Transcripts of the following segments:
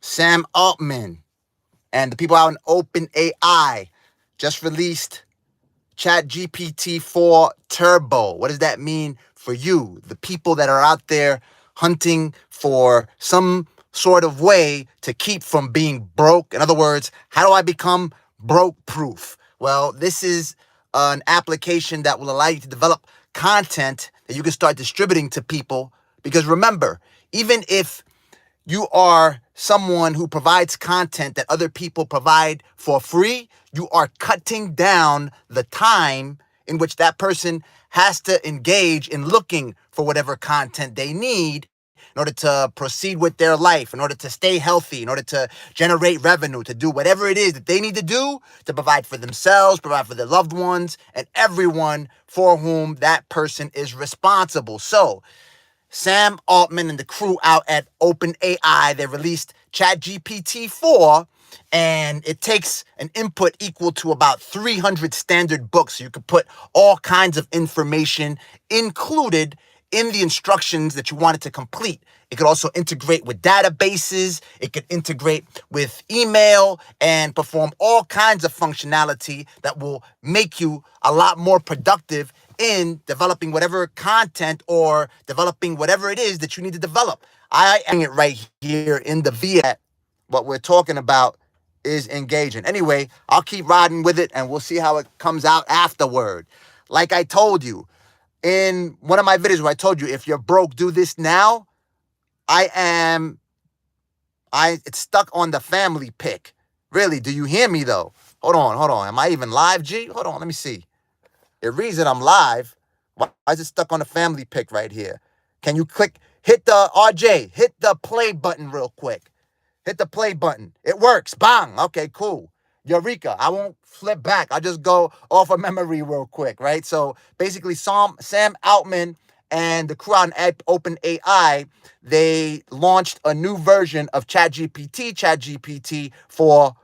Sam Altman and the people out in OpenAI just released ChatGPT-4 Turbo. What does that mean for you, the people that are out there hunting for some sort of way to keep from being broke? In other words, how do I become broke proof? Well, this is an application that will allow you to develop content that you can start distributing to people. Because remember, even if you are someone who provides content that other people provide for free, you are cutting down the time in which that person has to engage in looking for whatever content they need in order to proceed with their life, in order to stay healthy, in order to generate revenue, to do whatever it is that they need to do to provide for themselves, provide for their loved ones, and everyone for whom that person is responsible. So, Sam Altman and the crew out at OpenAI, they released ChatGPT-4, and it takes an input equal to about 300 standard books. So you could put all kinds of information included in the instructions that you wanted to complete. It could also integrate with databases. It could integrate with email and perform all kinds of functionality that will make you a lot more productive in developing whatever content or developing whatever it is that you need to develop. I am it right here in the VS. What we're talking about is engaging. Anyway, I'll keep riding with it and we'll see how it comes out afterward. Like I told you in one of my videos where I told you, if you're broke, do this now. It's stuck on the family pick. Really, do you hear me though? Hold on. Am I even live, G? Hold on, let me see. It reads that I'm live. Why is it stuck on the family pick right here? Can you hit the RJ, hit the play button real quick. Hit the play button. It works. Bang. Okay, cool. Eureka. I won't flip back. I'll just go off of memory real quick, right? So basically, Sam Altman and the crowd in OpenAI, they launched a new version of ChatGPT 4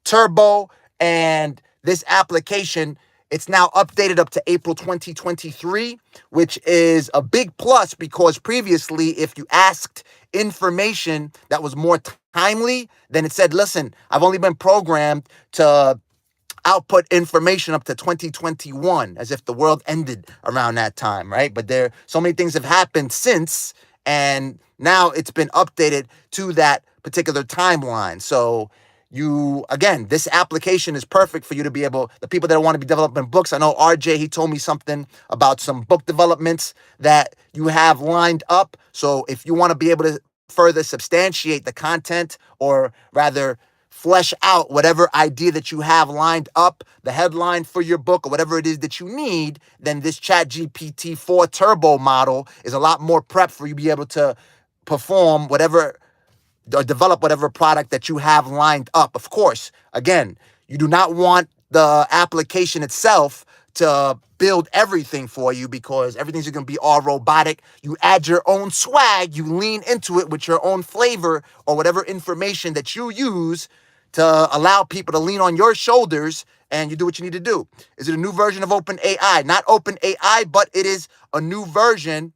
Turbo, and this application, it's now updated up to April 2023, which is a big plus because previously, if you asked information that was more timely, then it said, listen, I've only been programmed to output information up to 2021, as if the world ended around that time, right? But so many things have happened since, and now it's been updated to that particular timeline. So again, this application is perfect for you to be the people that want to be developing books. I know RJ, he told me something about some book developments that you have lined up. So if you want to be able to further substantiate the content, or rather flesh out whatever idea that you have lined up, the headline for your book or whatever it is that you need, then this ChatGPT-4 Turbo model is a lot more prep for you to be able to perform whatever or develop whatever product that you have lined up. Of course, again, you do not want the application itself to build everything for you because everything's going to be all robotic. You add your own swag, you lean into it with your own flavor or whatever information that you use to allow people to lean on your shoulders, and you do what you need to do. Is it a new version of OpenAI? Not OpenAI, but it is a new version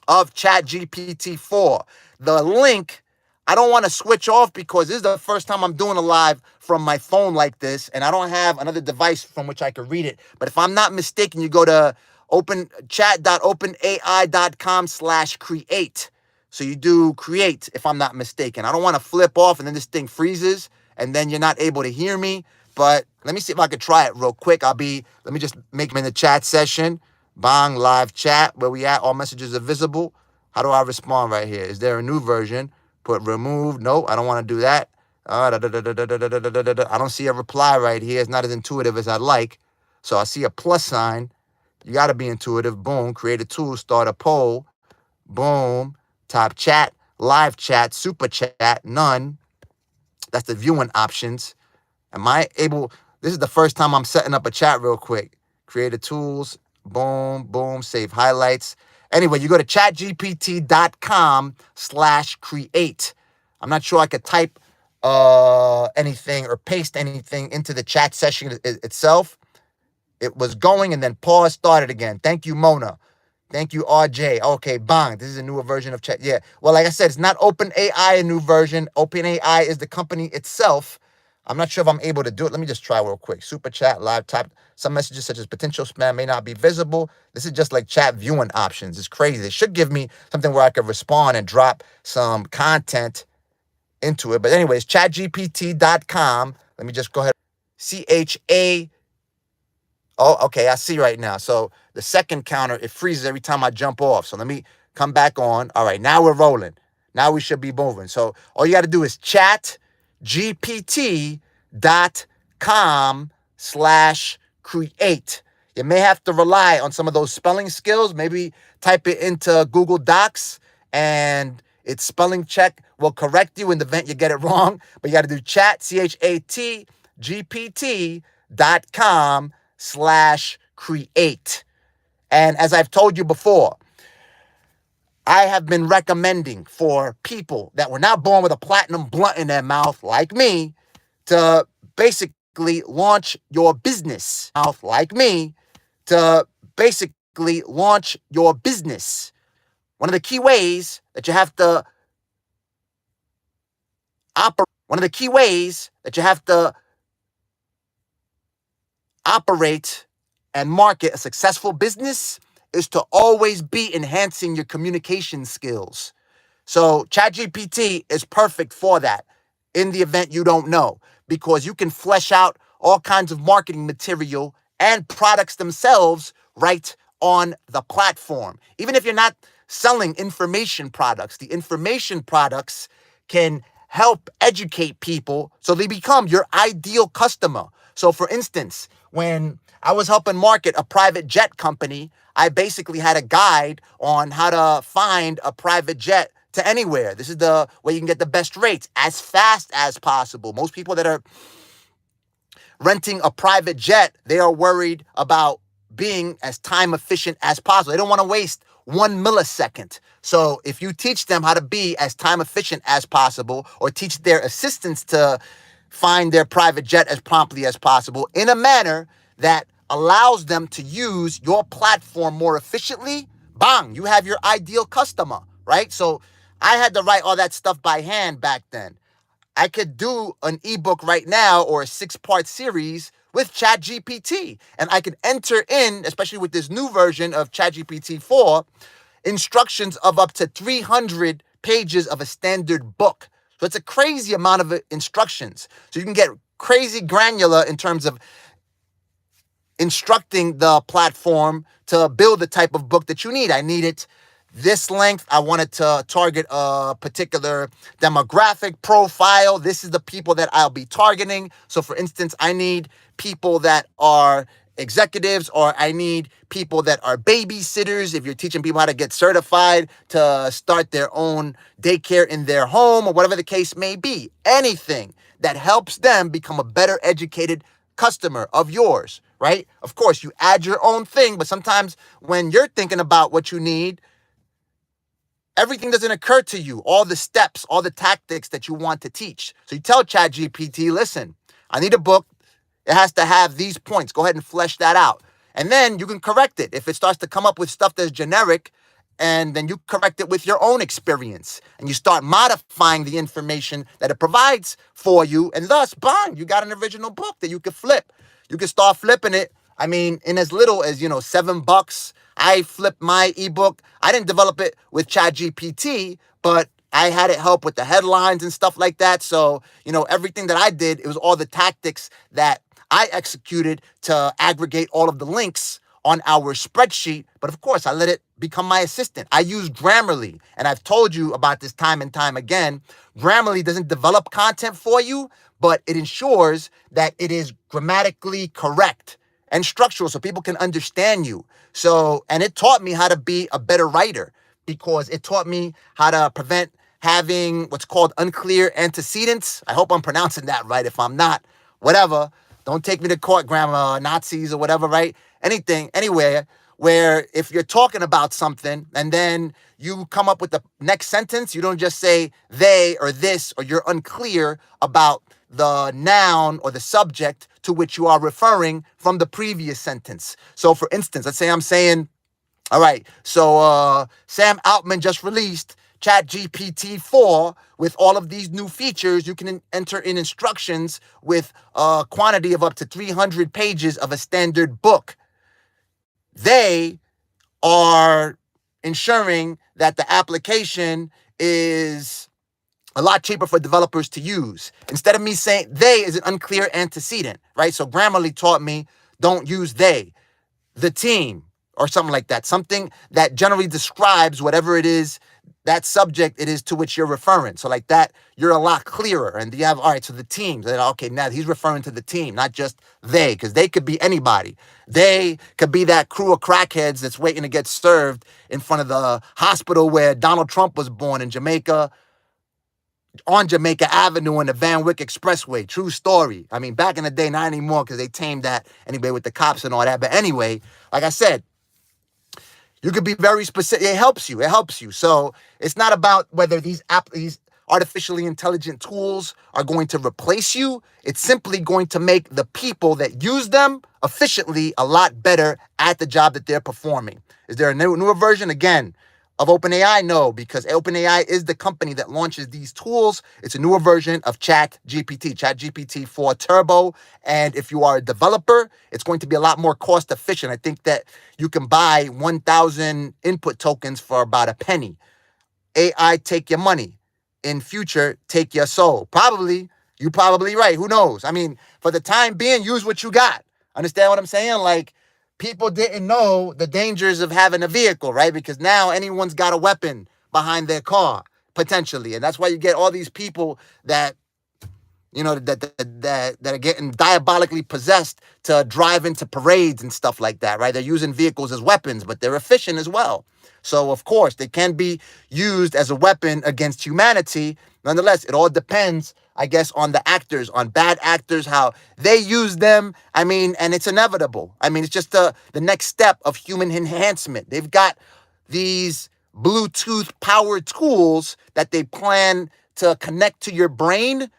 of ChatGPT-4. The link, I don't want to switch off because this is the first time I'm doing a live from my phone like this, and I don't have another device from which I could read it. But if I'm not mistaken, you go to chat.openai.com/create. So you do create, if I'm not mistaken. I don't want to flip off and then this thing freezes and then you're not able to hear me. But let me see if I could try it real quick. Let me just make them in the chat session. Bang, live chat. Where we at? All messages are visible. How do I respond right here? Is there a new version? Put remove. No, I don't want to do that. I don't see a reply right here. It's not as intuitive as I'd like. So I see a plus sign. You got to be intuitive. Boom. Create a tool. Start a poll. Boom. Top chat. Live chat. Super chat. None. That's the viewing options. This is the first time I'm setting up a chat real quick. Creative tools. Boom. Boom. Save highlights. Anyway, you go to chatgpt.com/create. I'm not sure I could type anything or paste anything into the chat session itself. It was going and then pause, started again. Thank you, Mona. Thank you, RJ. Okay, bang. This is a newer version of Chat. Yeah. Well, like I said, it's not OpenAI, a new version. OpenAI is the company itself. I'm not sure if I'm able to do it. Let me just try real quick. Super chat, live type. Some messages such as potential spam may not be visible. This is just like chat viewing options. It's crazy. They should give me something where I could respond and drop some content into it. But anyways, chatgpt.com. Let me just go ahead. CHA. Oh, okay, I see right now. So the second counter, it freezes every time I jump off. So let me come back on. All right, now we're rolling. Now we should be moving. So all you got to do is chatgpt.com/create. You may have to rely on some of those spelling skills. Maybe type it into Google Docs and its spelling check will correct you in the event you get it wrong. But you got to do chat, chatgpt.com/create. And as I've told you before, I have been recommending for people that were not born with a platinum blunt in their mouth, like me, to basically launch your business. Like me, to basically launch your business. One of the key ways that you have to operate and market a successful business is to always be enhancing your communication skills. So ChatGPT is perfect for that in the event you don't know, because you can flesh out all kinds of marketing material and products themselves right on the platform. Even if you're not selling information products, the information products can help educate people so they become your ideal customer. So for instance, when I was helping market a private jet company, I basically had a guide on how to find a private jet to anywhere. This is the way you can get the best rates as fast as possible. Most people that are renting a private jet, they are worried about being as time efficient as possible. They don't want to waste 1 millisecond. So if you teach them how to be as time efficient as possible, or teach their assistants to find their private jet as promptly as possible in a manner that allows them to use your platform more efficiently, bang, you have your ideal customer, right? So I had to write all that stuff by hand back then. I could do an ebook right now or a 6-part series with ChatGPT, and I could enter in, especially with this new version of ChatGPT-4, instructions of up to 300 pages of a standard book. So it's a crazy amount of instructions. So you can get crazy granular in terms of instructing the platform to build the type of book that you need. I need it this length. I wanted to target a particular demographic profile. This is the people that I'll be targeting. So for instance, I need people that are executives, or I need people that are babysitters. If you're teaching people how to get certified to start their own daycare in their home, or whatever the case may be, anything that helps them become a better educated customer of yours, right? Of course, you add your own thing, but sometimes when you're thinking about what you need, everything doesn't occur to you, all the steps, all the tactics that you want to teach. So you tell ChatGPT, listen, I need a book. It has to have these points. Go ahead and flesh that out. And then you can correct it. If it starts to come up with stuff that's generic, and then you correct it with your own experience, and you start modifying the information that it provides for you, and thus, bang, you got an original book that you could flip. You can start flipping it. I mean, in as little as, $7. I flipped my ebook. I didn't develop it with ChatGPT, but I had it help with the headlines and stuff like that. So, everything that I did, it was all the tactics that I executed to aggregate all of the links on our spreadsheet. But of course, I let it become my assistant. I use Grammarly, and I've told you about this time and time again. Grammarly doesn't develop content for you, but it ensures that it is grammatically correct and structural so people can understand you. So, and it taught me how to be a better writer, because it taught me how to prevent having what's called unclear antecedents. I hope I'm pronouncing that right. If I'm not, whatever. Don't take me to court, grammar Nazis or whatever, right? Anything, anywhere where if you're talking about something and then you come up with the next sentence, you don't just say they or this, or you're unclear about the noun or the subject to which you are referring from the previous sentence. So for instance, let's say I'm saying, All right. So Sam Altman just released ChatGPT-4 with all of these new features. You can enter in instructions with a quantity of up to 300 pages of a standard book. They are ensuring that the application is a lot cheaper for developers to use. Instead of me saying they is an unclear antecedent, right? So Grammarly taught me don't use they, the team, or something like that. Something that generally describes whatever it is, that subject it is to which you're referring. So like that, you're a lot clearer. And you have, all right, so the team. Then, okay, now he's referring to the team, not just they, because they could be anybody. They could be that crew of crackheads that's waiting to get served in front of the hospital where Donald Trump was born in Jamaica, on Jamaica Avenue in the Van Wyck Expressway. True story. I mean, back in the day, not anymore because they tamed that anyway with the cops and all that. But anyway, like I said, you could be very specific. It helps you. It helps you. So it's not about whether these artificially intelligent tools are going to replace you. It's simply going to make the people that use them efficiently a lot better at the job that they're performing. Is there a newer version? Again, of OpenAI? No, because OpenAI is the company that launches these tools. It's a newer version of ChatGPT-4 Turbo. And if you are a developer, it's going to be a lot more cost efficient. I think that you can buy 1,000 input tokens for about a penny. AI, take your money. In future, take your soul. Probably, you're probably right. Who knows? I mean, for the time being, use what you got. Understand what I'm saying? Like, people didn't know the dangers of having a vehicle, right? Because now anyone's got a weapon behind their car, potentially. And that's why you get all these people that, you know, that are getting diabolically possessed to drive into parades and stuff like that, right? They're using vehicles as weapons, but they're efficient as well. So, of course, they can be used as a weapon against humanity. Nonetheless, it all depends, I guess, on the actors, on bad actors, how they use them. I mean, and it's inevitable. I mean, it's just the next step of human enhancement. They've got these Bluetooth powered tools that they plan to connect to your brain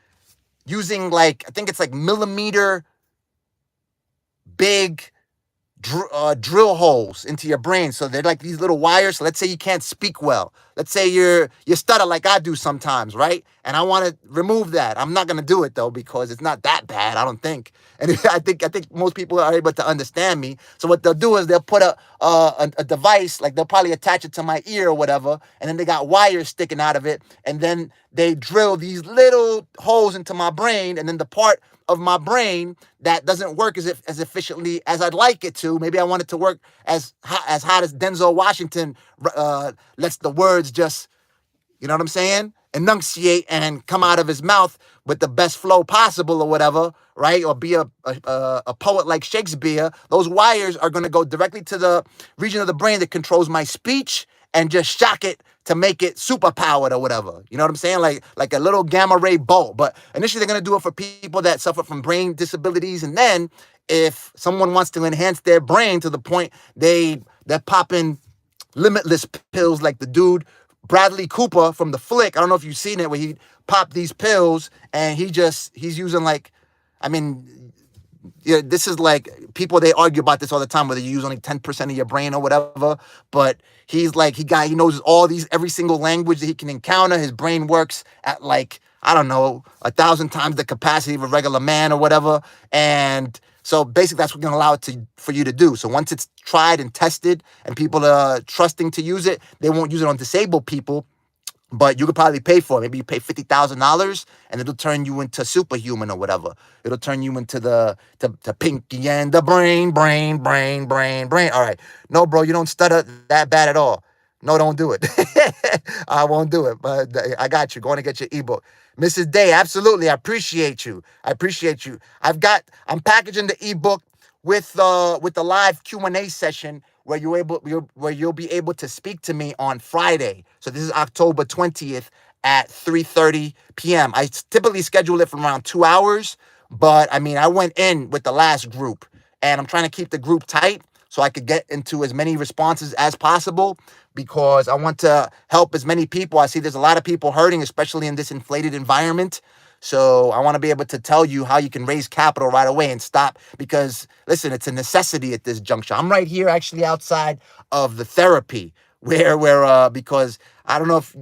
using, like, I think it's like millimeter big drill holes into your brain. So they're like these little wires. So let's say you can't speak well. Let's say you stutter like I do sometimes, right? And I want to remove that. I'm not gonna do it though because it's not that bad, I don't think. And I think most people are able to understand me. So what they'll do is they'll put a device, like they'll probably attach it to my ear or whatever, and then they got wires sticking out of it, and then they drill these little holes into my brain, and then the part of my brain that doesn't work as efficiently as I'd like it to. Maybe I want it to work as hot as Denzel Washington lets the words just, you know what I'm saying, enunciate and come out of his mouth with the best flow possible or whatever, right? Or be a poet like Shakespeare. Those wires are going to go directly to the region of the brain that controls my speech and just shock it to make it super powered or whatever. You know what I'm saying? Like a little gamma ray bolt. But initially they're going to do it for people that suffer from brain disabilities. And then if someone wants to enhance their brain to the point they're popping limitless pills like the dude Bradley Cooper from The Flick. I don't know if you've seen it, where he popped these pills and he's using, like, I mean, yeah, this is like, people, they argue about this all the time, whether you use only 10% of your brain or whatever. But he's like, he knows every single language that he can encounter. His brain works at, like, I don't know, 1,000 times the capacity of a regular man or whatever. And so basically that's what's going to allow it for you to do. So once it's tried and tested and people are trusting to use it, they won't use it on disabled people, but you could probably pay for it. Maybe you pay $50,000 and it'll turn you into superhuman or whatever. It'll turn you into the Pinky and the brain. All right. No, bro, you don't stutter that bad at all. No, don't do it. I won't do it, but I got you. Go on and get your ebook. Mrs. Day, absolutely. I appreciate you. I'm packaging the ebook with the live Q&A session where you'll be able to speak to me on Friday. So this is October 20th at 3:30 p.m. I typically schedule it for around 2 hours, but I mean, I went in with the last group and I'm trying to keep the group tight so I could get into as many responses as possible, because I want to help as many people. I see there's a lot of people hurting, especially in this inflated environment. So I want to be able to tell you how you can raise capital right away and stop, because listen, it's a necessity at this juncture. I'm right here actually outside of the therapy where because I don't know if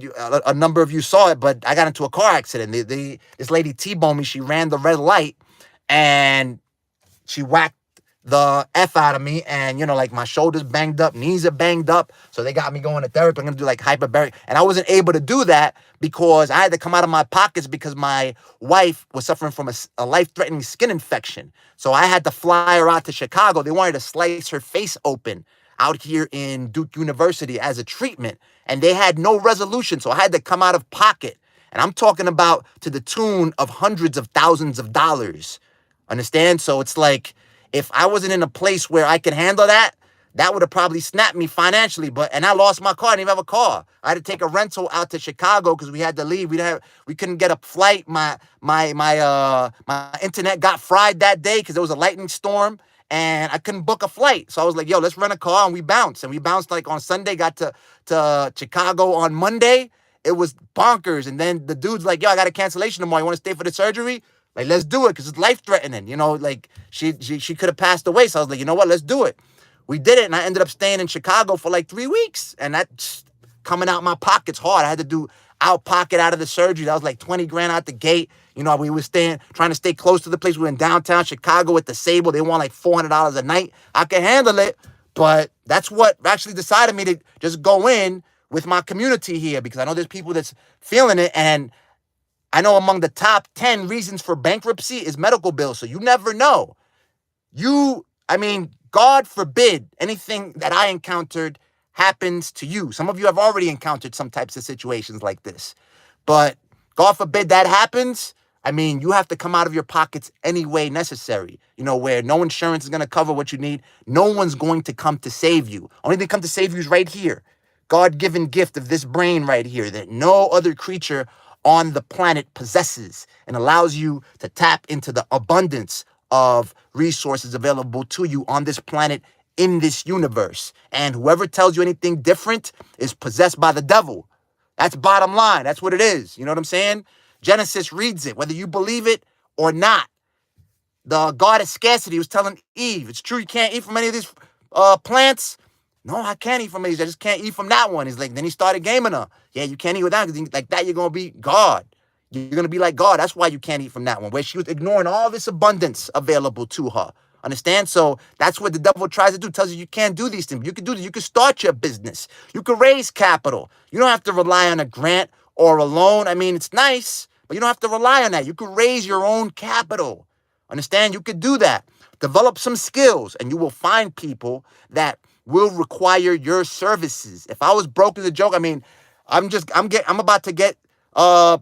a number of you saw it, but I got into a car accident. This lady T-boned me. She ran the red light and she whacked the F out of me, and like my shoulders banged up, knees are banged up, so they got me going to therapy. I'm gonna do like hyperbaric, and I wasn't able to do that because I had to come out of my pockets because my wife was suffering from a life-threatening skin infection. So I had to fly her out to Chicago. They wanted to slice her face open out here in Duke University as a treatment, and they had no resolution, so I had to come out of pocket. And I'm talking about to the tune of hundreds of thousands of dollars. Understand? So it's like, if I wasn't in a place where I could handle that, that would have probably snapped me financially. And I lost my car. I didn't even have a car. I had to take a rental out to Chicago because we had to leave. We couldn't get a flight. My internet got fried that day because there was a lightning storm and I couldn't book a flight. So I was like, yo, let's rent a car, and we bounced. And we bounced like on Sunday, got to Chicago on Monday. It was bonkers. And then the dude's like, yo, I got a cancellation tomorrow. You want to stay for the surgery? Like, let's do it because it's life-threatening. Like she could have passed away. So I was like, you know what? Let's do it. We did it, and I ended up staying in Chicago for like 3 weeks. And that's coming out my pockets hard. I had to do out pocket out of the surgery. That was like 20 grand out the gate. We were trying to stay close to the place. We were in downtown Chicago with the Sable. They want like $400 a night. I could handle it, but that's what actually decided me to just go in with my community here, because I know there's people that's feeling it. And I know among the top 10 reasons for bankruptcy is medical bills. So you never know. God forbid anything that I encountered happens to you. Some of you have already encountered some types of situations like this. But God forbid that happens. You have to come out of your pockets any way necessary, where no insurance is going to cover what you need. No one's going to come to save you. Only thing come to save you is right here. God-given gift of this brain right here that no other creature on the planet possesses, and allows you to tap into the abundance of resources available to you on this planet, in this universe. And whoever tells you anything different is possessed by the devil. That's bottom line. That's what it is. You know what I'm saying? Genesis reads it, whether you believe it or not. The God of scarcity was telling Eve, it's true you can't eat from any of these plants. No, I can't eat from these. I just can't eat from that one. He's like, then he started gaming her. Yeah, you can't eat with that because like that, you're going to be God. You're going to be like God. That's why you can't eat from that one, where she was ignoring all this abundance available to her. Understand? So that's what the devil tries to do. Tells you can't do these things. You can do this. You can start your business. You can raise capital. You don't have to rely on a grant or a loan. It's nice, but you don't have to rely on that. You can raise your own capital. Understand? You could do that. Develop some skills, and you will find people that will require your services. If I was broke as a joke, I'm about to get a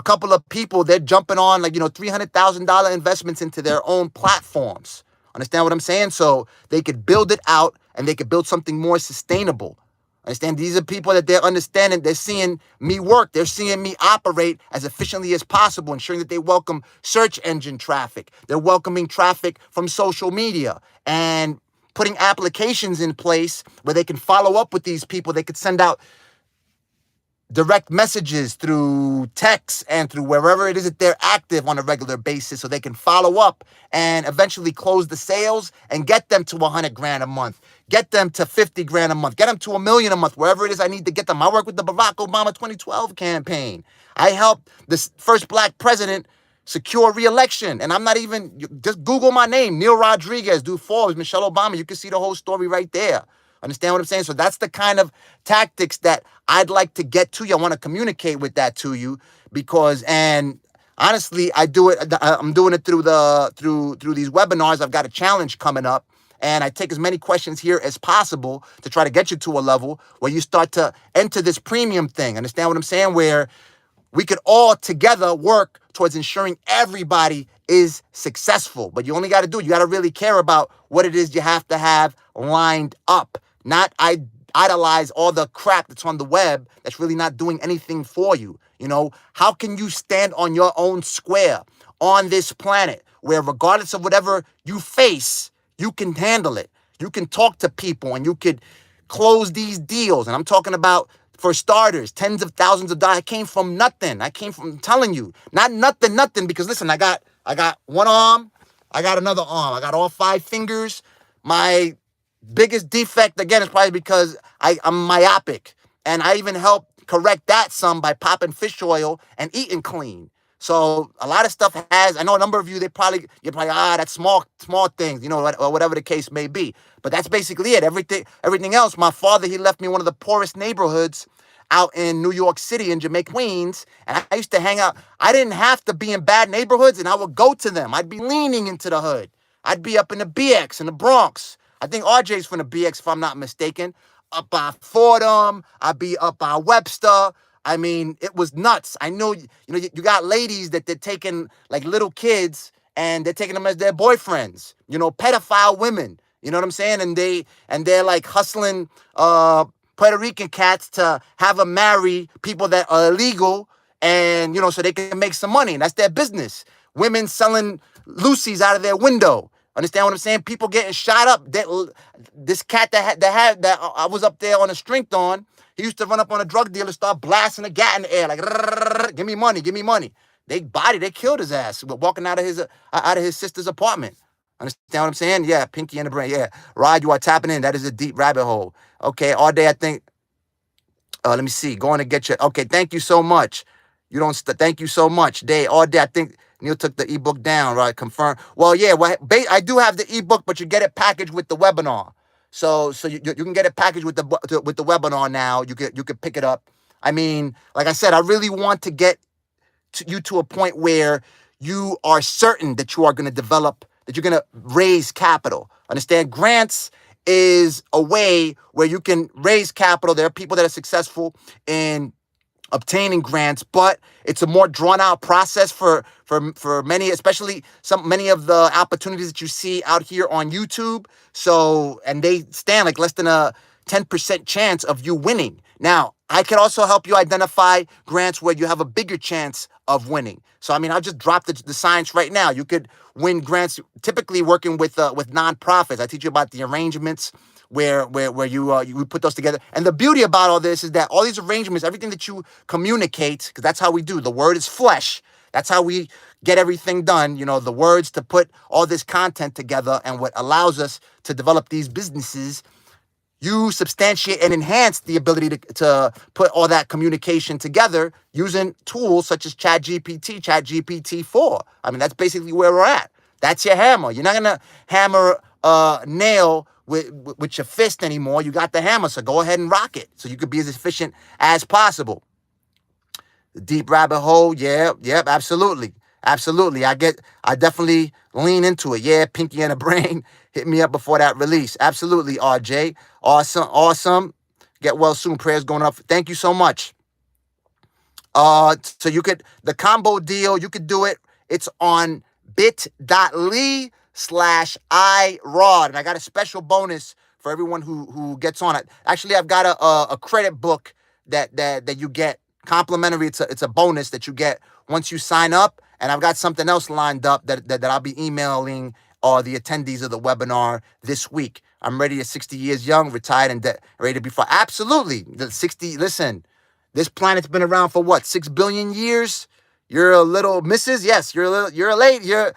couple of people. They're jumping on like $300,000 investments into their own platforms. Understand what I'm saying? So they could build it out and they could build something more sustainable. Understand? These are people that they're understanding. They're seeing me work. They're seeing me operate as efficiently as possible, ensuring that they welcome search engine traffic. They're welcoming traffic from social media and putting applications in place where they can follow up with these people. They could send out direct messages through text and through wherever it is that they're active on a regular basis, so they can follow up and eventually close the sales and get them to 100 grand a month, get them to 50 grand a month, get them to $1 million a month, wherever it is I need to get them. I work with the Barack Obama 2012 campaign. I helped the first black president secure re-election. And I'm not even, just Google my name, Neil Rodriguez, do Forbes, Michelle Obama. You can see the whole story right there. Understand what I'm saying? So that's the kind of tactics that I'd like to get to you. I want to communicate with that to you because, and honestly, I do it. I'm doing it through these webinars. I've got a challenge coming up, and I take as many questions here as possible to try to get you to a level where you start to enter this premium thing. Understand what I'm saying? Where we could all together work towards ensuring everybody is successful. But you only got to do it. You got to really care about what it is you have to have lined up. Not idolize all the crap that's on the web that's really not doing anything for you. How can you stand on your own square on this planet where regardless of whatever you face, you can handle it. You can talk to people and you could close these deals. And I'm talking about For starters, tens of thousands of dollars. I came from nothing. I came from, I'm telling you, not nothing, because listen, I got one arm, I got another arm, I got all 5 fingers. My biggest defect, again, is probably because I'm myopic. And I even helped correct that some by popping fish oil and eating clean. So a lot of stuff I know a number of you, you're probably, that's small things, or whatever the case may be. But that's basically it. Everything else, my father, he left me one of the poorest neighborhoods out in New York City in Jamaica, Queens. And I used to hang out. I didn't have to be in bad neighborhoods, and I would go to them. I'd be leaning into the hood. I'd be up in the BX in the Bronx. I think RJ's from the BX, if I'm not mistaken. Up by Fordham. I'd be up by Webster. I mean, it was nuts. I know, you got ladies that they're taking like little kids and they're taking them as their boyfriends, pedophile women, you know what I'm saying? And they're like hustling Puerto Rican cats to have them marry people that are illegal and, so they can make some money. And that's their business. Women selling Lucy's out of their window. Understand what I'm saying? People getting shot up. This cat that I was up there on a strength on, he used to run up on a drug dealer, start blasting a gat in the air, like, give me money, give me money. They killed his ass walking out of his sister's apartment. Understand what I'm saying? Yeah, pinky in the brain. Yeah, Rod, you are tapping in. That is a deep rabbit hole. Okay, all day I think. Let me see. Going to get you. Okay, thank you so much. Thank you so much. All day I think Neil took the ebook down, right? Confirm. Well, yeah. I do have the ebook, but you get it packaged with the webinar. So you can get it packaged with the webinar now. You could pick it up. I mean, like I said, I really want to get you to a point where you are certain that you are going to develop, that you're going to raise capital. Understand? Grants is a way where you can raise capital. There are people that are successful in obtaining grants, but it's a more drawn out process for many, especially many of the opportunities that you see out here on YouTube. So, and they stand like less than a 10% chance of you winning. Now, I can also help you identify grants where you have a bigger chance of winning. So, I mean, I'll just drop the science right now. You could win grants typically working with nonprofits. I teach you about the arrangements where you put those together. And the beauty about all this is that all these arrangements, everything that you communicate, because that's how we do. The word is flesh. That's how we get everything done. The words to put all this content together, and what allows us to develop these businesses. You substantiate and enhance the ability to put all that communication together using tools such as ChatGPT-4. I mean, that's basically where we're at. That's your hammer. You're not going to hammer a nail with your fist anymore. You got the hammer, so go ahead and rock it so you could be as efficient as possible. The deep rabbit hole, yep, absolutely. Absolutely. I definitely lean into it. Yeah, pinky in the brain. Hit me up before that release. Absolutely, RJ. Awesome. Get well soon. Prayers going up. Thank you so much. So the combo deal, you could do it. It's on bit.ly/iRod. And I got a special bonus for everyone who gets on it. Actually, I've got a credit book that you get complimentary. It's a bonus that you get once you sign up. And I've got something else lined up that I'll be emailing the attendees of the webinar this week. I'm ready at 60 years young, retired, and ready to be far. Absolutely. Listen, this planet's been around for what, 6 billion years? You're a little missus. Yes, you're a lady. I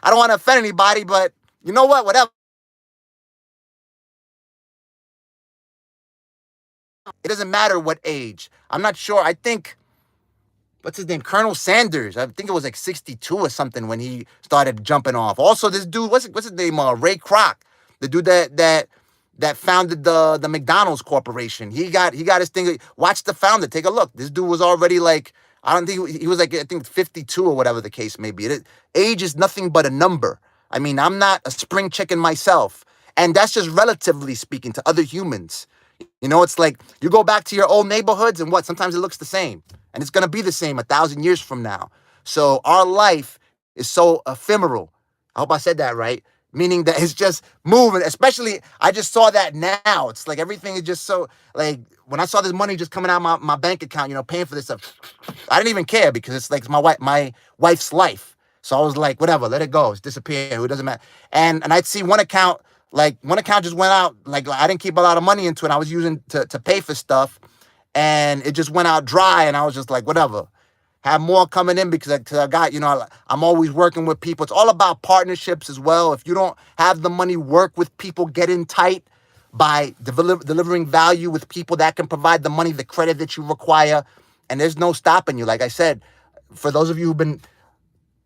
don't want to offend anybody, but you know what? Whatever. It doesn't matter what age. I'm not sure. I think, what's his name? Colonel Sanders. I think it was like 62 or something when he started jumping off. Also, this dude, what's his name? Ray Kroc, the dude that founded the McDonald's Corporation. He got his thing. Watch the founder. Take a look. This dude was already like, I don't think he was like, I think 52 or whatever the case may be. Age is nothing but a number. I mean, I'm not a spring chicken myself. And that's just relatively speaking to other humans. It's like you go back to your old neighborhoods and sometimes it looks the same. And it's going to be the same 1,000 years from now. So our life is so ephemeral. I hope I said that right. Meaning that it's just moving. Especially, I just saw that now. It's like everything is just so, like, when I saw this money just coming out of my bank account, paying for this stuff, I didn't even care because it's like my wife's life. So I was like, whatever, let it go. It's disappearing. It doesn't matter. And I'd see one account Like one account just went out. Like I didn't keep a lot of money into it. I was using to pay for stuff, and it just went out dry. And I was just like, whatever. Have more coming in because I got, I'm always working with people. It's all about partnerships as well. If you don't have the money, work with people, get in tight by delivering value with people that can provide the money, the credit that you require. And there's no stopping you. Like I said, for those of you who've been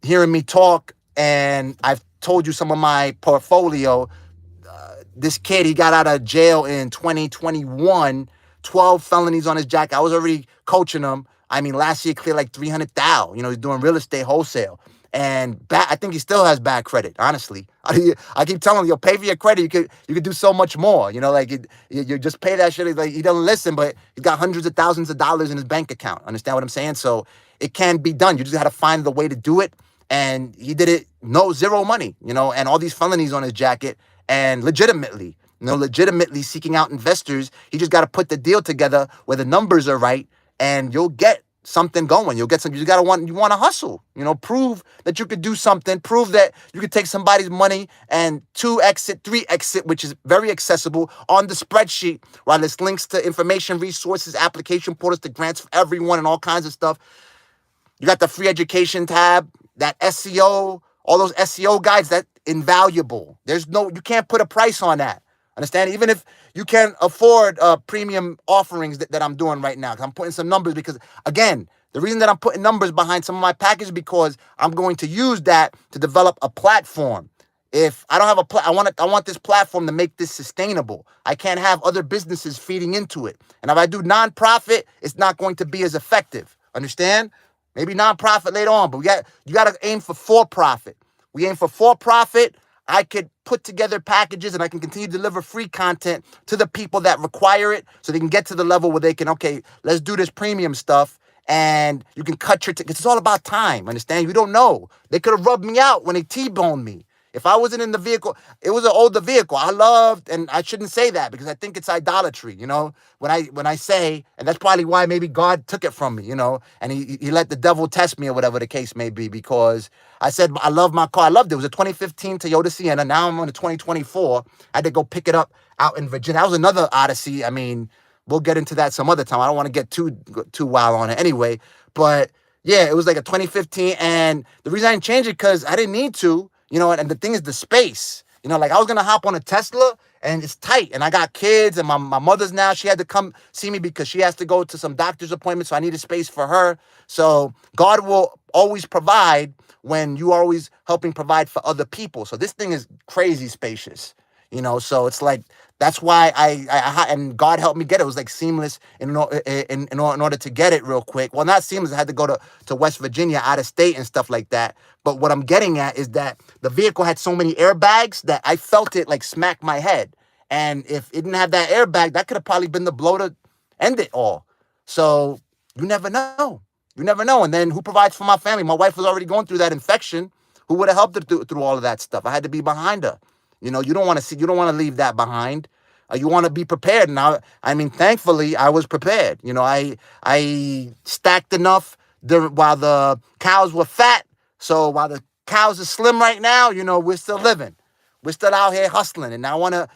hearing me talk and I've told you some of my portfolio, this kid, he got out of jail in 2021, 12 felonies on his jacket. I was already coaching him. I mean, last year cleared like 300,000. He's doing real estate wholesale. And I think he still has bad credit, honestly. I keep telling him, pay for your credit. You could do so much more. You just pay that shit. Like, he doesn't listen, but he's got hundreds of thousands of dollars in his bank account. Understand what I'm saying? So it can be done. You just got to find the way to do it. And he did it, zero money, and all these felonies on his jacket. And legitimately seeking out investors. He just got to put the deal together where the numbers are right, and you'll get something going. You'll get some. You want to hustle. Prove that you could do something. Prove that you could take somebody's money and 2x, 3x, which is very accessible on the spreadsheet. While there's links to information, resources, application portals, to grants for everyone, and all kinds of stuff. You got the free education tab, that SEO, all those SEO guides. That invaluable. You can't put a price on that. Understand? Even if you can afford premium offerings that I'm doing right now. I'm putting some numbers because, again, the reason that I'm putting numbers behind some of my packages is because I'm going to use that to develop a platform. If I don't have I want this platform to make this sustainable. I can't have other businesses feeding into it. And if I do nonprofit, it's not going to be as effective. Understand? Maybe nonprofit later on, but you got to aim for for-profit. We aim for for-profit. I could put together packages and I can continue to deliver free content to the people that require it so they can get to the level where they can, okay, let's do this premium stuff, and you can cut your tickets. It's all about time, understand? You don't know. They could have rubbed me out when they T-boned me. If I wasn't in the vehicle, it was an older vehicle. I loved, and I shouldn't say that because I think it's idolatry, when I say, and that's probably why maybe God took it from me, and he let the devil test me or whatever the case may be, because I said, I love my car. I loved it. It was a 2015 Toyota Sienna. Now I'm on a 2024. I had to go pick it up out in Virginia. That was another odyssey. I mean, we'll get into that some other time. I don't want to get too wild on it anyway, but yeah, it was like a 2015. And the reason I didn't change it because I didn't need to. And the thing is the space. Like I was going to hop on a Tesla and it's tight. And I got kids and my mother's now. She had to come see me because she has to go to some doctor's appointment. So I needed space for her. So God will always provide when you are always helping provide for other people. So this thing is crazy spacious. So it's like, that's why I and God helped me get it. It was like seamless in order to get it real quick. Well, not seamless. I had to go to West Virginia, out of state and stuff like that. But what I'm getting at is that the vehicle had so many airbags that I felt it like smack my head. And if it didn't have that airbag, that could have probably been the blow to end it all. So you never know. You never know. And then who provides for my family? My wife was already going through that infection. Who would have helped her through all of that stuff? I had to be behind her. You don't want to leave that behind. You want to be prepared. And I mean, thankfully, I was prepared. I stacked enough while the cows were fat. So while the cows are slim right now, we're still living. We're still out here hustling. And I want to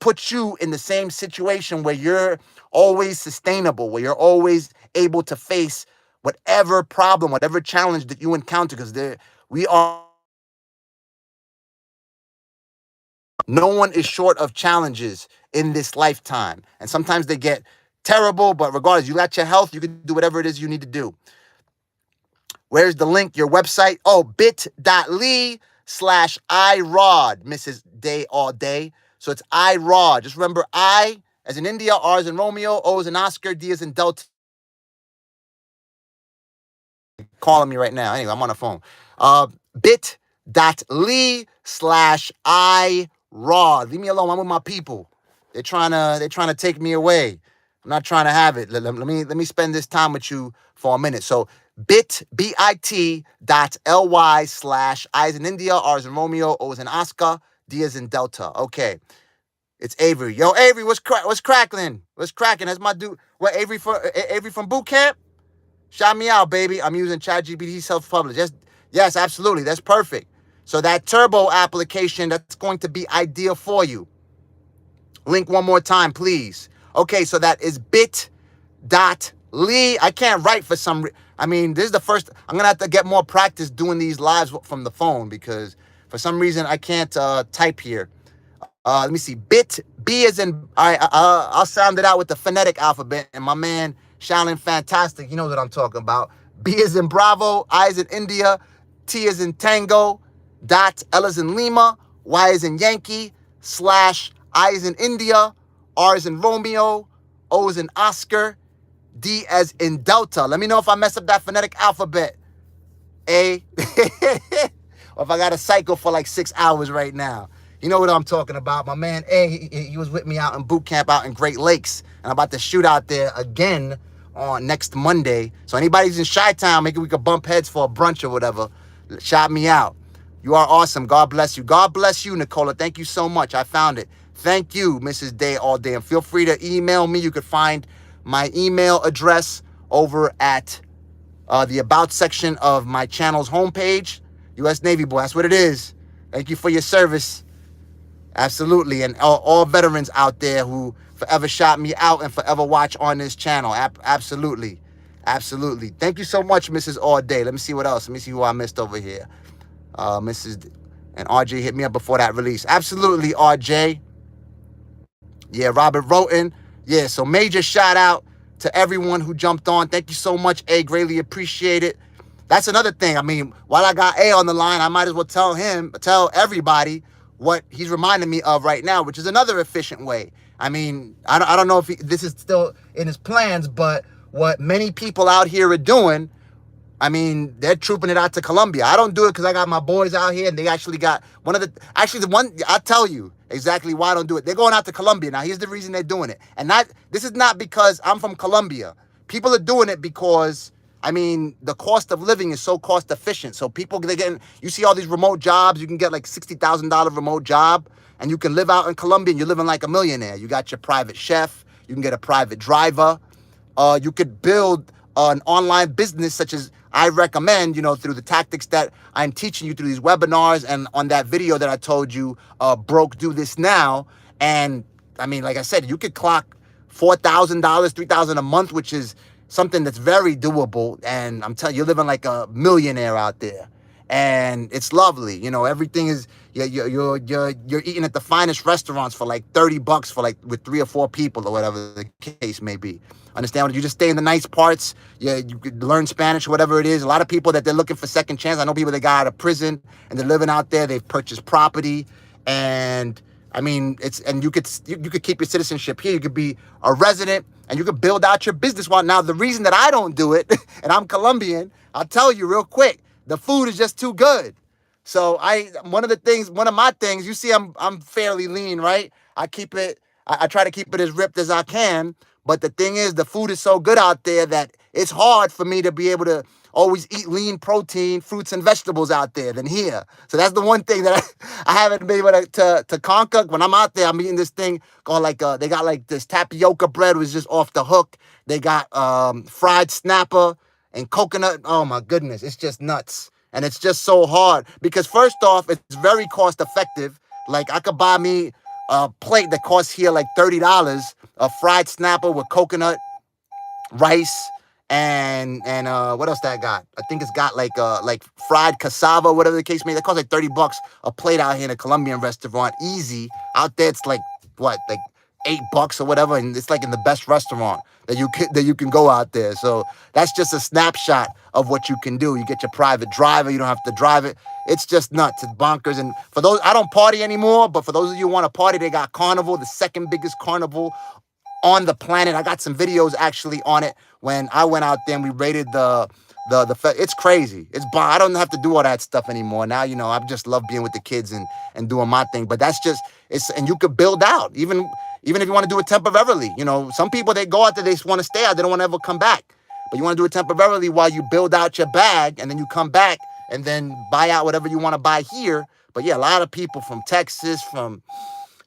put you in the same situation where you're always sustainable, where you're always able to face whatever problem, whatever challenge that you encounter, because we are. No one is short of challenges in this lifetime. And sometimes they get terrible, but regardless, you got your health, you can do whatever it is you need to do. Where's the link? Your website? Oh, bit.ly/iRod, Mrs. Day All Day. So it's iRod. Just remember I as in India, R as in Romeo, O as in Oscar, D as in Delta. Calling me right now. Anyway, I'm on the phone. bit.ly/iRod. Leave me alone. I'm with my people. They're trying to take me away. I'm not trying to have it. Let me spend this time with you for a minute. So bit.ly/I as in India, R as in Romeo, O as in Oscar, D as in Delta. Okay. It's Avery. Yo, Avery, what's crackling? What's cracking? That's my dude. What, Avery from boot camp? Shout me out, baby. I'm using ChatGPT self-published. Yes, absolutely. That's perfect. So that Turbo application, that's going to be ideal for you. Link one more time, please. Okay, so that is bit.ly. I can't write for some I mean, this is the first. I'm going to have to get more practice doing these lives from the phone because for some reason I can't type here. Let me see. B is in. I'll sound it out with the phonetic alphabet. And my man, Shaolin Fantastic, he knows what I'm talking about. B is in Bravo. I is in India. T is in Tango. Dot. L is in Lima. Y is in Yankee. Slash. I is in India. R is in Romeo. O is in Oscar. D as in Delta. Let me know if I mess up that phonetic alphabet. A. Or if I got to cycle for like 6 hours right now. You know what I'm talking about. My man A, he was with me out in boot camp out in Great Lakes. And I'm about to shoot out there again on next Monday. So anybody who's in Chi-Town, maybe we could bump heads for a brunch or whatever. Shout me out. You are awesome. God bless you. God bless you, Nicola. Thank you so much. I found it. Thank you, Mrs. Day All Day. And feel free to email me. You could find my email address over at the About section of my channel's homepage. U.S. Navy boy, that's what it is. Thank you for your service. Absolutely. And all veterans out there who forever shout me out and forever watch on this channel. Absolutely. Absolutely. Thank you so much, Mrs. All Day. Let me see what else. Let me see who I missed over here. Mrs. And RJ hit me up before that release. Absolutely, RJ. Yeah, Robert Roten. Yeah, so major shout out to everyone who jumped on. Thank you so much, A. Greatly appreciate it. That's another thing. I mean, while I got A on the line, I might as well tell everybody what he's reminding me of right now, which is another efficient way. I mean, I don't know if this is still in his plans, but what many people out here are doing, I mean, they're trooping it out to Colombia. I don't do it because I got my boys out here and they actually got I'll tell you exactly why I don't do it. They're going out to Colombia. Now, here's the reason they're doing it. And this is not because I'm from Colombia. People are doing it because, I mean, the cost of living is so cost efficient. So people, you see all these remote jobs. You can get like $60,000 remote job and you can live out in Colombia and you're living like a millionaire. You got your private chef. You can get a private driver. You could build an online business such as I recommend, through the tactics that I'm teaching you through these webinars and on that video that I told you, Broke Do This Now. And I mean, like I said, you could clock $4,000, $3,000 a month, which is something that's very doable. And I'm telling you, you're living like a millionaire out there. And it's lovely. Everything is, you're eating at the finest restaurants for like $30 for like with 3 or 4 people or whatever the case may be. Understand? You just stay in the nice parts. Yeah, you could learn Spanish, whatever it is. A lot of people that they're looking for second chance. I know people that got out of prison and they're living out there. They've purchased property, and I mean, you could keep your citizenship here. You could be a resident, and you could build out your business. Now, the reason that I don't do it, and I'm Colombian, I'll tell you real quick. The food is just too good. So one of my things, you see, I'm fairly lean, right? I try to keep it as ripped as I can. But the thing is, the food is so good out there that it's hard for me to be able to always eat lean protein, fruits and vegetables out there than here. So that's the one thing that I haven't been able to conquer. When I'm out there, I'm eating this thing called they got like this tapioca bread was just off the hook. They got fried snapper and coconut. Oh my goodness, it's just nuts. And it's just so hard because first off, it's very cost effective. Like I could buy me a plate that costs here like $30 of fried snapper with coconut, rice, and what else that got? I think it's got like fried cassava, whatever the case may be. That costs like $30 a plate out here in a Colombian restaurant. Easy. Out there, it's like what, like $8 or whatever, and it's like in the best restaurant that you can go out there. So that's just a snapshot of what you can do. You get your private driver. You don't have to drive it. It's just nuts. It's bonkers. And for those, I don't party anymore, but for those of you who want to party, they got Carnival, the second biggest carnival on the planet. I got some videos actually on it when I went out there and we raided it's crazy. I don't have to do all that stuff anymore. Now, I just love being with the kids and doing my thing. But that's just, and you could build out, even if you want to do it temporarily. Some people, they go out there, they just want to stay out. They don't want to ever come back. But you want to do it temporarily while you build out your bag, and then you come back and then buy out whatever you want to buy here. But yeah, a lot of people from Texas, from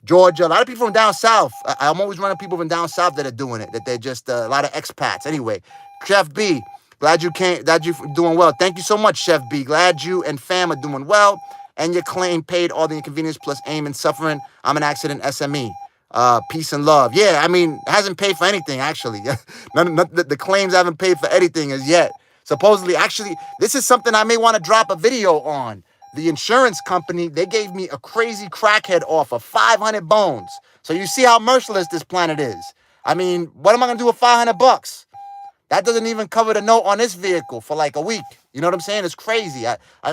Georgia, a lot of people from down south. I'm always running people from down south that are doing it, that they're just a lot of expats. Anyway, Chef B, glad you're doing well. Thank you so much, Chef B. Glad you and fam are doing well. and your claim paid all the inconvenience plus aim and suffering. I'm an accident SME. Peace and love. Yeah, I mean, it hasn't paid for anything, actually. The claims haven't paid for anything as yet. Supposedly, actually, this is something I may want to drop a video on. The insurance company, they gave me a crazy crackhead offer, 500 bones. So you see how merciless this planet is. I mean, what am I going to do with 500 bucks? That doesn't even cover the note on this vehicle for like a week. You know what I'm saying? It's crazy.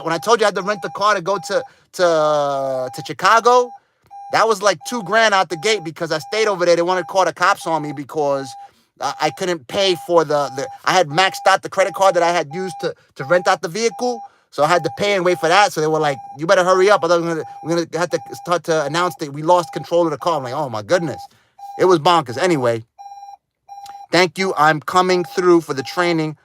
When I told you I had to rent the car to go to Chicago, that was like $2,000 out the gate because I stayed over there. They wanted to call the cops on me because I couldn't pay for I had maxed out the credit card that I had used to rent out the vehicle. So I had to pay and wait for that. So they were like, you better hurry up. Otherwise we're going to have to start to announce that we lost control of the car. I'm like, oh my goodness. It was bonkers. Anyway, thank you. I'm coming through for the training.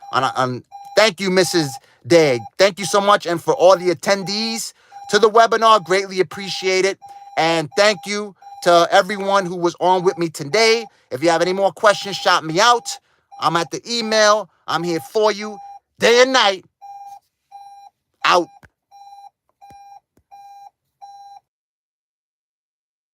Thank you, Mrs. Day. Thank you so much. And for all the attendees to the webinar, greatly appreciate it. And thank you to everyone who was on with me today. If you have any more questions, shout me out. I'm at the email. I'm here for you day and night. Out.